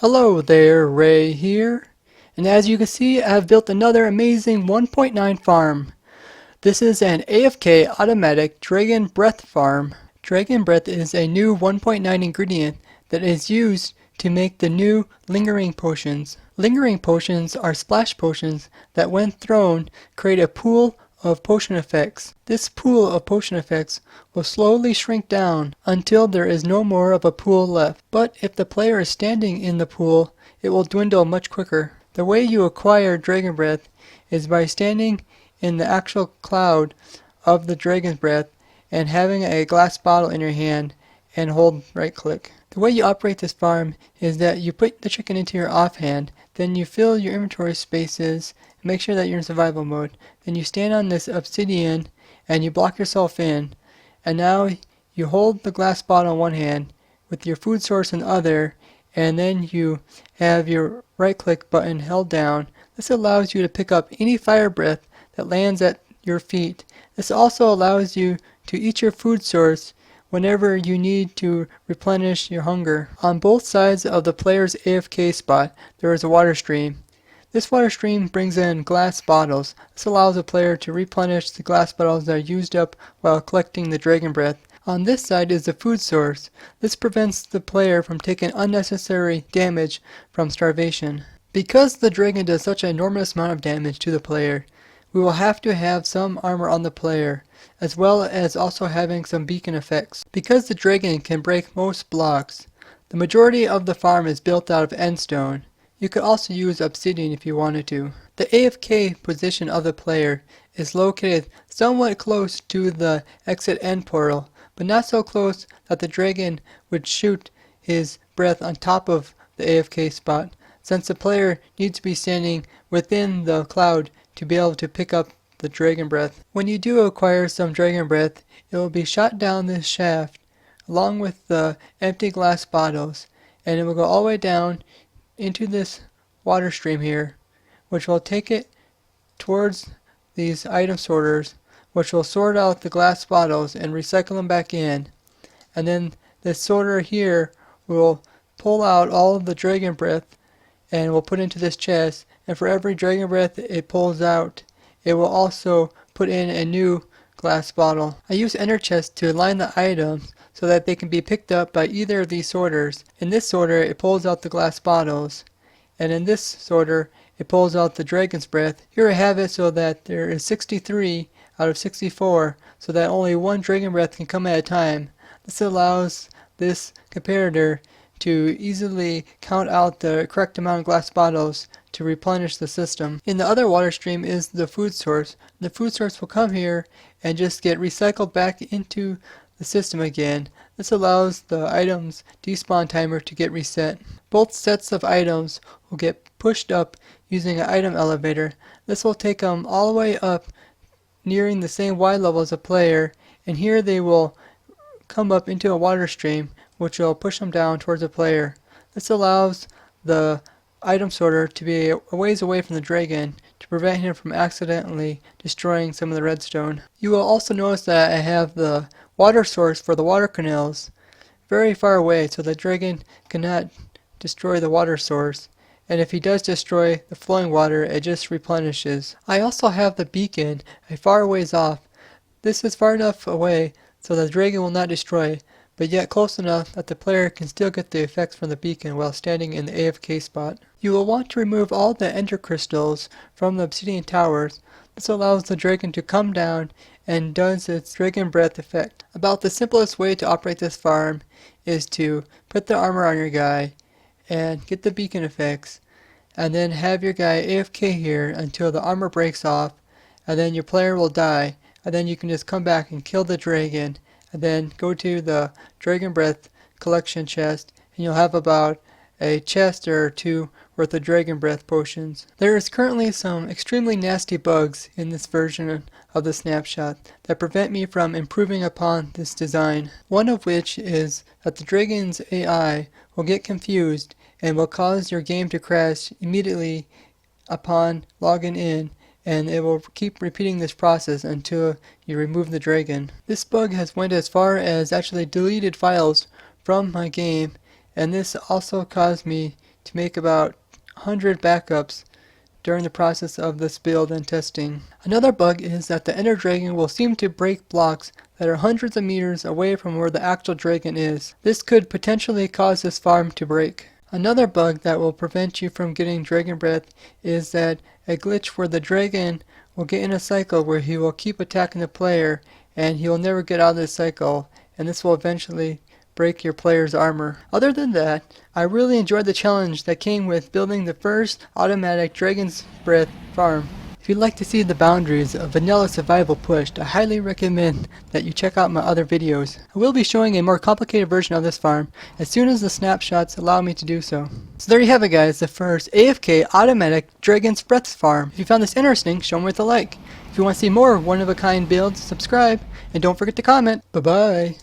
Hello there, Ray here, and as you can see I've built another amazing 1.9 farm. This is an AFK automatic dragon breath farm. Dragon breath is a new 1.9 ingredient that is used to make the new lingering potions. Lingering potions are splash potions that when thrown create a pool of potion effects. This pool of potion effects will slowly shrink down until there is no more of a pool left. But if the player is standing in the pool, it will dwindle much quicker. The way you acquire dragon breath is by standing in the actual cloud of the dragon's breath and having a glass bottle in your hand and hold right click. The way you operate this farm is that you put the chicken into your offhand, then you fill your inventory spaces, make sure that you're in survival mode, then you stand on this obsidian and you block yourself in, and now you hold the glass bottle in one hand with your food source in the other, and then you have your right click button held down. This allows you to pick up any fire breath that lands at your feet. This also allows you to eat your food source whenever you need to replenish your hunger. On both sides of the player's AFK spot there is a water stream. This water stream brings in glass bottles. This allows the player to replenish the glass bottles that are used up while collecting the dragon breath. On this side is the food source. This prevents the player from taking unnecessary damage from starvation. Because the dragon does such an enormous amount of damage to the player, we will have to have some armor on the player, as well as also having some beacon effects. Because the dragon can break most blocks, the majority of the farm is built out of endstone. You could also use obsidian if you wanted to. The AFK position of the player is located somewhat close to the exit end portal, but not so close that the dragon would shoot his breath on top of the AFK spot, since the player needs to be standing within the cloud to be able to pick up the dragon breath. When you do acquire some dragon breath, it will be shot down this shaft along with the empty glass bottles, and it will go all the way down into this water stream here, which will take it towards these item sorters, which will sort out the glass bottles and recycle them back in. And then this sorter here will pull out all of the dragon breath and will put into this chest, and for every dragon breath it pulls out, it will also put in a new glass bottle. I use ender chests to align the items so that they can be picked up by either of these sorters. In this sorter it pulls out the glass bottles, and in this sorter it pulls out the dragon's breath. Here I have it so that there is 63 out of 64, so that only one dragon breath can come at a time. This allows this comparator to easily count out the correct amount of glass bottles to replenish the system. In the other water stream is the food source. The food source will come here and just get recycled back into the system again. This allows the item's despawn timer to get reset. Both sets of items will get pushed up using an item elevator. This will take them all the way up nearing the same Y level as a player, and here they will come up into a water stream which will push them down towards the player. This allows the item sorter to be a ways away from the dragon to prevent him from accidentally destroying some of the redstone. You will also notice that I have the water source for the water canals very far away so the dragon cannot destroy the water source, and if he does destroy the flowing water it just replenishes. I also have the beacon a far ways off. This is far enough away so the dragon will not destroy, but yet close enough that the player can still get the effects from the beacon while standing in the AFK spot. You will want to remove all the ender crystals from the obsidian towers. This allows the dragon to come down and does its dragon breath effect. About the simplest way to operate this farm is to put the armor on your guy and get the beacon effects, and then have your guy AFK here until the armor breaks off, and then your player will die, and then you can just come back and kill the dragon, and then go to the dragon breath collection chest, and you'll have about a chest or two worth of dragon breath potions. There is currently some extremely nasty bugs in this version of the snapshot that prevent me from improving upon this design. One of which is that the dragon's AI will get confused and will cause your game to crash immediately upon logging in, and it will keep repeating this process until you remove the dragon. This bug has went as far as actually deleted files from my game, and this also caused me to make about 100 backups during the process of this build and testing. Another bug is that the Ender Dragon will seem to break blocks that are hundreds of meters away from where the actual dragon is. This could potentially cause this farm to break. Another bug that will prevent you from getting Dragon Breath is that a glitch where the dragon will get in a cycle where he will keep attacking the player and he will never get out of this cycle, and this will eventually break your player's armor. Other than that, I really enjoyed the challenge that came with building the first automatic Dragon's Breath farm. If you'd like to see the boundaries of vanilla survival pushed, I highly recommend that you check out my other videos. I will be showing a more complicated version of this farm as soon as the snapshots allow me to do so. So there you have it, guys, the first AFK automatic Dragon's Breath farm. If you found this interesting, show me with a like. If you want to see more one-of-a-kind builds, subscribe, and don't forget to comment. Bye-bye.